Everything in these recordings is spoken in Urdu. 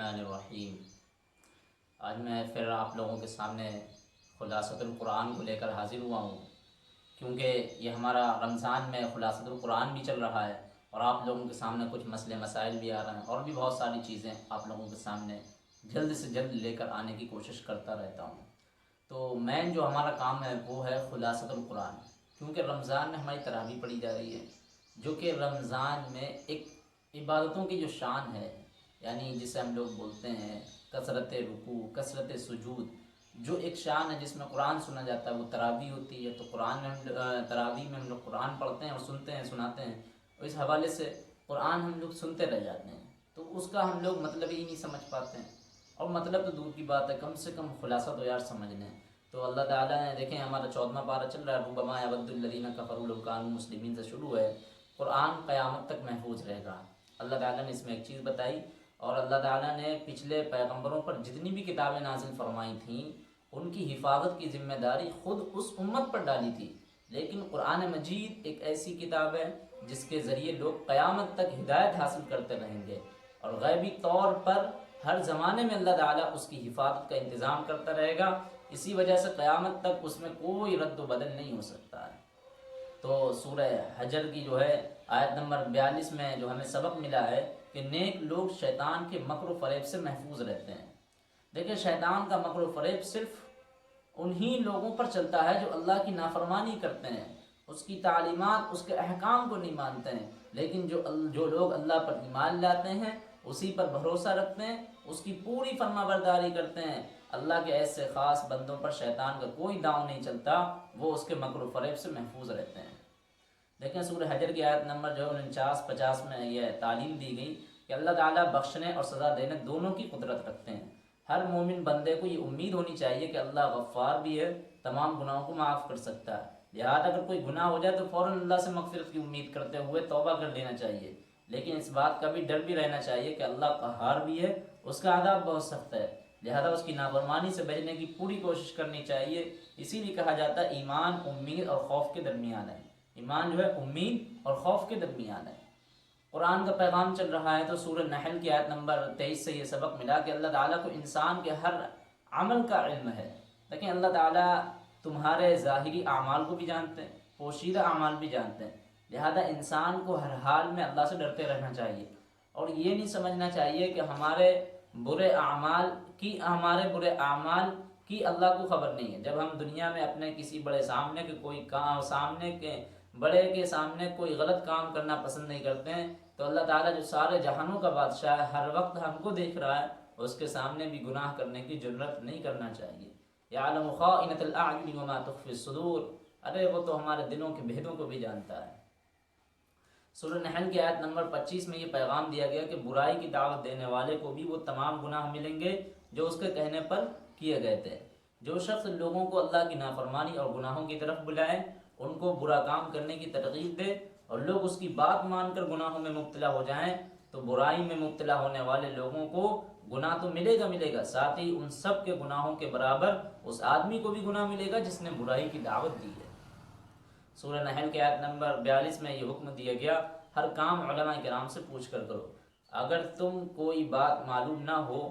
الرحمن الرحیم۔ آج میں پھر آپ لوگوں کے سامنے خلاصۃ القرآن کو لے کر حاضر ہوا ہوں، کیونکہ یہ ہمارا رمضان میں خلاصۃ القرآن بھی چل رہا ہے اور آپ لوگوں کے سامنے کچھ مسئلے مسائل بھی آ رہے ہیں اور بھی بہت ساری چیزیں آپ لوگوں کے سامنے جلد سے جلد لے کر آنے کی کوشش کرتا رہتا ہوں۔ تو مین جو ہمارا کام ہے وہ ہے خلاصۃ القرآن، کیونکہ رمضان میں ہماری تراویح پڑھی جا رہی ہے، جو کہ رمضان میں ایک عبادتوں کی جو شان ہے، یعنی جسے ہم لوگ بولتے ہیں کثرت رکوع، کثرت سجود، جو ایک شان ہے جس میں قرآن سنا جاتا ہے، وہ تراویح ہوتی ہے۔ تو قرآن میں تراویح میں ہم لوگ قرآن پڑھتے ہیں اور سنتے ہیں، سناتے ہیں، اور اس حوالے سے قرآن ہم لوگ سنتے رہ جاتے ہیں، تو اس کا ہم لوگ مطلب ہی نہیں سمجھ پاتے ہیں، اور مطلب تو دور کی بات ہے، کم سے کم خلاصہ تو یار سمجھ لیں۔ تو اللہ تعالیٰ نے دیکھیں ہمارا 14واں پارہ چل رہا ہے، ربما یود الذین کفروا لو کانوا مسلمین سے شروع ہے۔ قرآن قیامت تک محفوظ رہے گا، اللہ تعالیٰ نے اس میں ایک چیز بتائی، اور اللہ تعالیٰ نے پچھلے پیغمبروں پر جتنی بھی کتابیں نازل فرمائی تھیں ان کی حفاظت کی ذمہ داری خود اس امت پر ڈالی تھی، لیکن قرآن مجید ایک ایسی کتاب ہے جس کے ذریعے لوگ قیامت تک ہدایت حاصل کرتے رہیں گے، اور غیبی طور پر ہر زمانے میں اللہ تعالیٰ اس کی حفاظت کا انتظام کرتا رہے گا، اسی وجہ سے قیامت تک اس میں کوئی رد و بدل نہیں ہو سکتا ہے۔ تو سورہ حجر کی جو ہے آیت نمبر 42 میں جو ہمیں سبق ملا ہے کہ نیک لوگ شیطان کے مکر و فریب سے محفوظ رہتے ہیں۔ دیکھیں شیطان کا مکر و فریب صرف انہی لوگوں پر چلتا ہے جو اللہ کی نافرمانی کرتے ہیں، اس کی تعلیمات، اس کے احکام کو نہیں مانتے ہیں، لیکن جو لوگ اللہ پر ایمان لاتے ہیں، اسی پر بھروسہ رکھتے ہیں، اس کی پوری فرما برداری کرتے ہیں، اللہ کے ایسے خاص بندوں پر شیطان کا کوئی داؤ نہیں چلتا، وہ اس کے مکر و فریب سے محفوظ رہتے ہیں۔ دیکھیں سورہ حجر کی آیت نمبر 49-50 میں یہ تعلیم دی گئی کہ اللہ تعالیٰ بخشنے اور سزا دینے دونوں کی قدرت رکھتے ہیں۔ ہر مومن بندے کو یہ امید ہونی چاہیے کہ اللہ غفار بھی ہے، تمام گناہوں کو معاف کر سکتا ہے، لہٰذا اگر کوئی گناہ ہو جائے تو فوراً اللہ سے مغفرت کی امید کرتے ہوئے توبہ کر لینا چاہیے، لیکن اس بات کا بھی ڈر بھی رہنا چاہیے کہ اللہ قہار بھی ہے، اس کا عذاب بہت سخت ہے، لہذا اس کی نافرمانی سے بچنے کی پوری کوشش کرنی چاہیے۔ اسی لیے کہا جاتا ہے ایمان امید اور خوف کے درمیان ہے، ایمان جو ہے امید اور خوف کے درمیان ہے۔ قرآن کا پیغام چل رہا ہے تو سورہ نحل کی آیت نمبر 23 سے یہ سبق ملا کہ اللہ تعالیٰ کو انسان کے ہر عمل کا علم ہے۔ لیکن اللہ تعالیٰ تمہارے ظاہری اعمال کو بھی جانتے ہیں، پوشیدہ اعمال بھی جانتے ہیں، لہذا انسان کو ہر حال میں اللہ سے ڈرتے رہنا چاہیے، اور یہ نہیں سمجھنا چاہیے کہ ہمارے برے اعمال کی اللہ کو خبر نہیں ہے۔ جب ہم دنیا میں اپنے کسی بڑے کے سامنے کوئی غلط کام کرنا پسند نہیں کرتے ہیں، تو اللہ تعالیٰ جو سارے جہانوں کا بادشاہ ہے ہر وقت ہم کو دیکھ رہا ہے، اس کے سامنے بھی گناہ کرنے کی جرات نہیں کرنا چاہیے۔ یعلم خائنۃ الاعین وما تخفی الصدور، ارے وہ تو ہمارے دلوں کے بھیدوں کو بھی جانتا ہے۔ سورہ نحل کی آیت نمبر 25 میں یہ پیغام دیا گیا کہ برائی کی دعوت دینے والے کو بھی وہ تمام گناہ ملیں گے جو اس کے کہنے پر کیے گئے تھے۔ جو شخص لوگوں کو اللہ کی نافرمانی اور گناہوں کی طرف بلائے، ان کو برا کام کرنے کی ترغیب دے، اور لوگ اس کی بات مان کر گناہوں میں مبتلا ہو جائیں، تو برائی میں مبتلا ہونے والے لوگوں کو گناہ تو ملے گا، ساتھ ہی ان سب کے گناہوں کے برابر اس آدمی کو بھی گناہ ملے گا جس نے برائی کی دعوت دی ہے۔ سورہ نحل کی آیت نمبر 42 میں یہ حکم دیا گیا ہر کام علماء کرام سے پوچھ کر کرو، اگر تم کوئی بات معلوم نہ ہو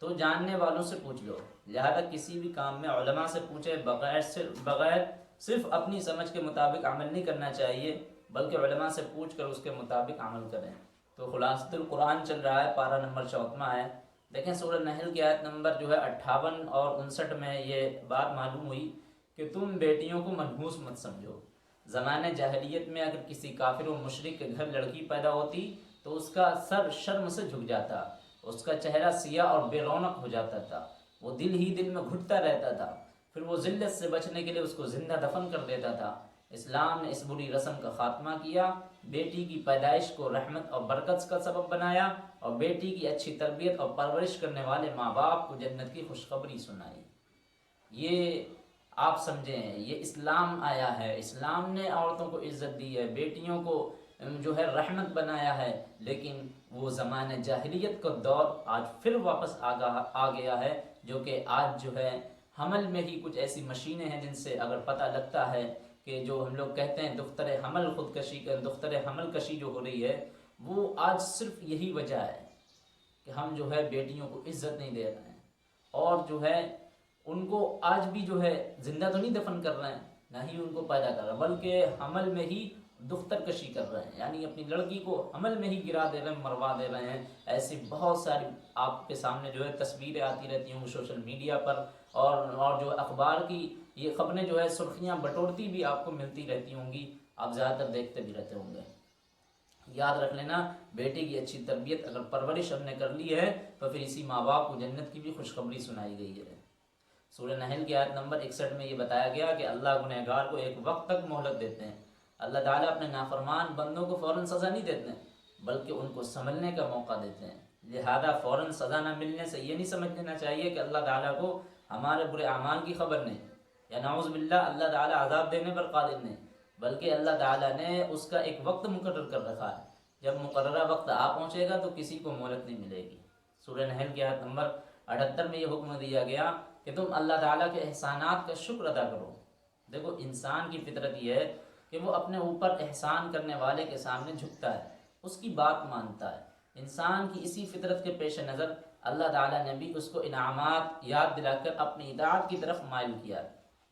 تو جاننے والوں سے پوچھ لو، لہذا کسی بھی کام میں علماء سے پوچھے بغیر صرف اپنی سمجھ کے مطابق عمل نہیں کرنا چاہیے، بلکہ علماء سے پوچھ کر اس کے مطابق عمل کریں۔ تو خلاصۃ القرآن چل رہا ہے، پارہ نمبر 54 ہے۔ دیکھیں سورہ نحل کی آیت نمبر 58 اور 59 میں یہ بات معلوم ہوئی کہ تم بیٹیوں کو منحوس مت سمجھو۔ زمانہ جاہلیت میں اگر کسی کافر و مشرک کے گھر لڑکی پیدا ہوتی تو اس کا سر شرم سے جھک جاتا، اس کا چہرہ سیاہ اور بے رونق ہو جاتا تھا، وہ دل ہی دل میں گھٹتا رہتا تھا، پھر وہ ذلت سے بچنے کے لیے اس کو زندہ دفن کر دیتا تھا۔ اسلام نے اس بری رسم کا خاتمہ کیا، بیٹی کی پیدائش کو رحمت اور برکت کا سبب بنایا، اور بیٹی کی اچھی تربیت اور پرورش کرنے والے ماں باپ کو جنت کی خوشخبری سنائی۔ یہ آپ سمجھیں، یہ اسلام آیا ہے، اسلام نے عورتوں کو عزت دی ہے، بیٹیوں کو جو ہے رحمت بنایا ہے، لیکن وہ زمانہ جاہلیت کا دور آج پھر واپس آ گیا ہے، جو کہ آج جو ہے حمل میں ہی کچھ ایسی مشینیں ہیں جن سے اگر پتہ لگتا ہے کہ جو ہم لوگ کہتے ہیں دختر حمل کشی جو ہو رہی ہے، وہ آج صرف یہی وجہ ہے کہ ہم جو ہے بیٹیوں کو عزت نہیں دے رہے ہیں، اور جو ہے ان کو آج بھی جو ہے زندہ تو نہیں دفن کر رہے ہیں، نہ ہی ان کو پیدا کر رہے ہیں، بلکہ حمل میں ہی دختر کشی کر رہے ہیں، یعنی اپنی لڑکی کو حمل میں ہی گرا دے رہے ہیں، مروا دے رہے ہیں۔ ایسی بہت ساری آپ کے سامنے جو ہے تصویریں آتی رہتی ہوں سوشل میڈیا پر، اور جو اخبار کی یہ خبریں جو ہے سرخیاں بٹورتی بھی آپ کو ملتی رہتی ہوں گی، آپ زیادہ تر دیکھتے بھی رہتے ہوں گے۔ یاد رکھ لینا، بیٹے کی اچھی تربیت اگر پرورش ہم نے کر لی ہے تو پھر اسی ماں باپ کو جنت کی بھی خوشخبری سنائی گئی ہے۔ سورہ نحل کی آیت نمبر 61 میں یہ بتایا گیا کہ اللہ گنہگار کو ایک وقت تک مہلت دیتے ہیں۔ اللہ تعالیٰ اپنے نافرمان بندوں کو فوراً سزا نہیں دیتے ہیں، بلکہ ان کو سنبھلنے کا موقع دیتے ہیں۔ لہذا فوراً سزا نہ ملنے سے یہ نہیں سمجھ لینا چاہیے کہ اللہ تعالیٰ کو ہمارے برے اعمال کی خبر نہیں، یا نعوذ باللہ اللہ تعالیٰ عذاب دینے پر قادر نہیں، بلکہ اللہ تعالیٰ نے اس کا ایک وقت مقرر کر رکھا ہے۔ جب مقررہ وقت آ پہنچے گا تو کسی کو مہلت نہیں ملے گی۔ سورہ نحل کی آیت نمبر 78 میں یہ حکم دیا گیا کہ تم اللہ تعالیٰ کے احسانات کا شکر ادا کرو۔ دیکھو انسان کی فطرت یہ ہے کہ وہ اپنے اوپر احسان کرنے والے کے سامنے جھکتا ہے، اس کی بات مانتا ہے۔ انسان کی اسی فطرت کے پیش نظر اللہ تعالیٰ نے بھی اس کو انعامات یاد دلا کر اپنی اطاعت کی طرف مائل کیا۔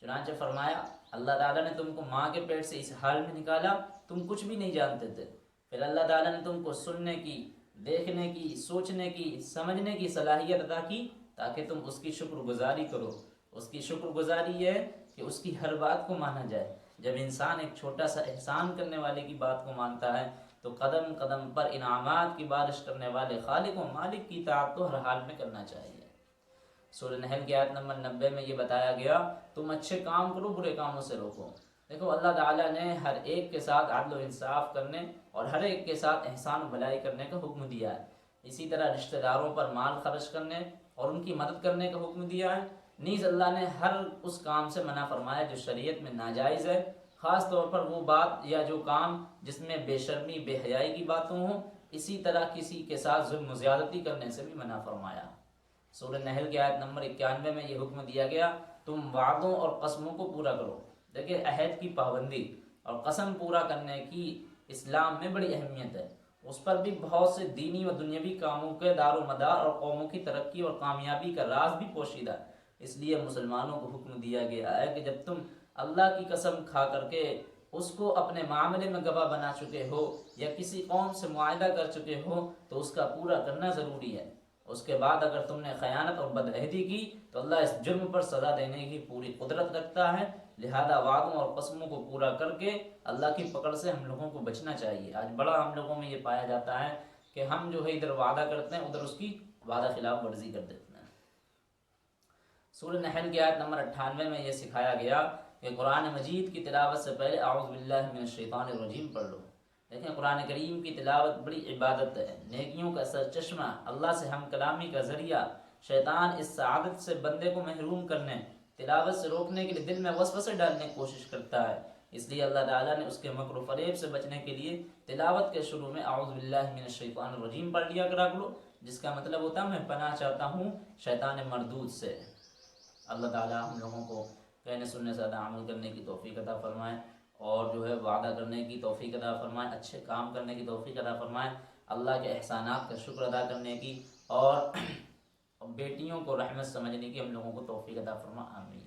چنانچہ فرمایا اللہ تعالیٰ نے تم کو ماں کے پیٹ سے اس حال میں نکالا تم کچھ بھی نہیں جانتے تھے، پھر اللہ تعالیٰ نے تم کو سننے کی، دیکھنے کی، سوچنے کی، سمجھنے کی صلاحیت عطا کی تاکہ تم اس کی شکر گزاری کرو۔ اس کی شکر گزاری یہ ہے کہ اس کی ہر بات کو مانا جائے۔ جب انسان ایک چھوٹا سا احسان کرنے والے کی بات کو مانتا ہے تو قدم قدم پر انعامات کی بارش کرنے والے خالق و مالک کی اطاعت تو ہر حال میں کرنا چاہیے۔ سورہ نحل کی آیت نمبر 90 میں یہ بتایا گیا تم اچھے کام کرو، برے کاموں سے روکو۔ دیکھو اللہ تعالیٰ نے ہر ایک کے ساتھ عدل و انصاف کرنے اور ہر ایک کے ساتھ احسان و بھلائی کرنے کا حکم دیا ہے۔ اسی طرح رشتہ داروں پر مال خرچ کرنے اور ان کی مدد کرنے کا حکم دیا ہے۔ نیز اللہ نے ہر اس کام سے منع فرمایا جو شریعت میں ناجائز ہے، خاص طور پر وہ بات یا جو کام جس میں بے شرمی بے حیائی کی باتوں ہوں۔ اسی طرح کسی کے ساتھ ظلم و زیادتی کرنے سے بھی منع فرمایا۔ سورہ نحل کی آیت نمبر 91 میں یہ حکم دیا گیا تم وعدوں اور قسموں کو پورا کرو۔ دیکھیں عہد کی پابندی اور قسم پورا کرنے کی اسلام میں بڑی اہمیت ہے۔ اس پر بھی بہت سے دینی و دنیاوی کاموں کے دار و مدار اور قوموں کی ترقی اور کامیابی کا راز بھی پوشیدہ ہے۔ اس لیے مسلمانوں کو حکم دیا گیا ہے کہ جب تم اللہ کی قسم کھا کر کے اس کو اپنے معاملے میں گواہ بنا چکے ہو یا کسی قوم سے معاہدہ کر چکے ہو تو اس کا پورا کرنا ضروری ہے۔ اس کے بعد اگر تم نے خیانت اور بدعہدی کی تو اللہ اس جرم پر سزا دینے کی پوری قدرت رکھتا ہے۔ لہذا وعدوں اور قسموں کو پورا کر کے اللہ کی پکڑ سے ہم لوگوں کو بچنا چاہیے۔ آج بڑا ہم لوگوں میں یہ پایا جاتا ہے کہ ہم جو ہے ادھر وعدہ کرتے ہیں ادھر اس کی وعدہ خلاف ورزی کر دیتے ہیں۔ سورہ نحل کی آیت نمبر 98 میں یہ سکھایا گیا کہ قرآن مجید کی تلاوت سے پہلے اعوذ باللہ من الشیطان الرجیم پڑھ لو۔ دیکھیں قرآن کریم کی تلاوت بڑی عبادت ہے، نیکیوں کا سرچشمہ، اللہ سے ہم کلامی کا ذریعہ۔ شیطان اس سعادت سے بندے کو محروم کرنے، تلاوت سے روکنے کے لیے دل میں وسوسے ڈالنے کی کوشش کرتا ہے۔ اس لیے اللہ تعالیٰ نے اس کے مکر و فریب سے بچنے کے لیے تلاوت کے شروع میں اعوذ باللہ من الشیطان الرجیم پڑھ لیا کرو، جس کا مطلب ہوتا ہے میں پناہ چاہتا ہوں شیطان مردود سے۔ اللہ تعالیٰ ہم لوگوں کو کہنے سننے سے زیادہ عمل کرنے کی توفیق عطا فرمائے، اور جو ہے وعدہ کرنے کی توفیق عطا فرمائے، اچھے کام کرنے کی توفیق عطا فرمائے، اللہ کے احسانات کا شکر ادا کرنے کی اور بیٹیوں کو رحمت سمجھنے کی ہم لوگوں کو توفیق عطا فرمائے، آمین۔